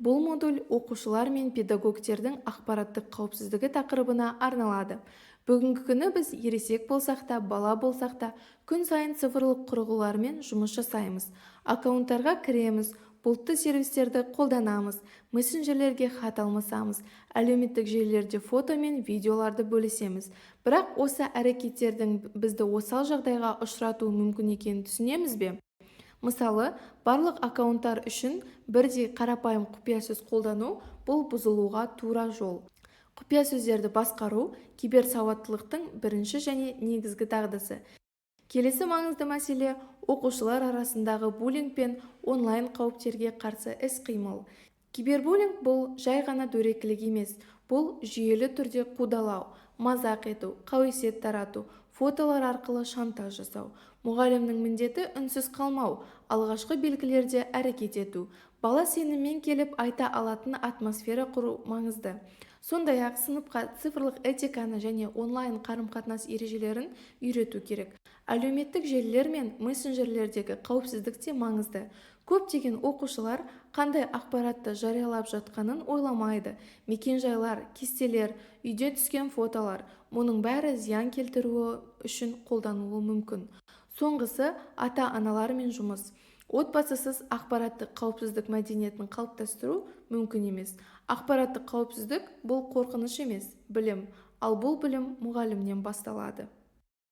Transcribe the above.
Бұл модуль оқушылар мен педагогтердің ақпараттық қауіпсіздігі тақырыбына арналады. Бүгінгі күні біз ересек болсақ та, бала болсақ та, күн сайын цифрлық құрылғылармен жұмыс жасаймыз. Аккаунттарға кіреміз, бұлтты сервистерді қолданамыз, мессенджерлерге хат алмасамыз, әлеуметтік желілерде фото мен видеоларды бөлісеміз. Бірақ осы әрекеттердің бізді осал жағдайға ұшыратуы мүмкін екенін түсінеміз бе? Мысалы, барлық аккаунттар үшін бірдей қарапайым құпия сөз қолдану бұл бұзылуға тура жол. Құпия сөздерді басқару киберсауаттылықтың бірінші және негізгі дағдысы. Келесі маңызды мәселе оқушылар арасындағы буллинг пен онлайн қауіптерге қарсы іс-қимыл. Кибербуллинг бұл жай ғана дөрекілік емес, бұл жүйелі түрде қудалау, мазақ ету, қауесет тарату, фотолар арқылы шантаж жасау. Мұғалімнің міндеті үнсіз қалмау, алғашқы белгілерде әрекет ету. Бала сеніммен келіп айта алатын атмосфера құру маңызды. Сондай-ақ сыныпқа цифрлық этиканы және онлайн қарым-қатынас ережелерін үйрету керек. Әлеуметтік желілер мен мессенджерлердегі қауіпсіздік те маңызды. Көптеген оқушылар қандай ақпаратты жариялап жатқанын ойламайды. Мекен-жайлар, кестелер, үйде түскен фотолар, мұның бәрі зиян келтіруі үшін қолданылуы мүмкін. Соңғысы ата-аналар мен жұмыс. Отбасысыз ақпараттық қауіпсіздік мәдениетін қалыптастыру мүмкін емес. Ақпараттық қауіпсіздік бұл қорқыныш емес, білім, ал бұл білім мұғалімнен басталады.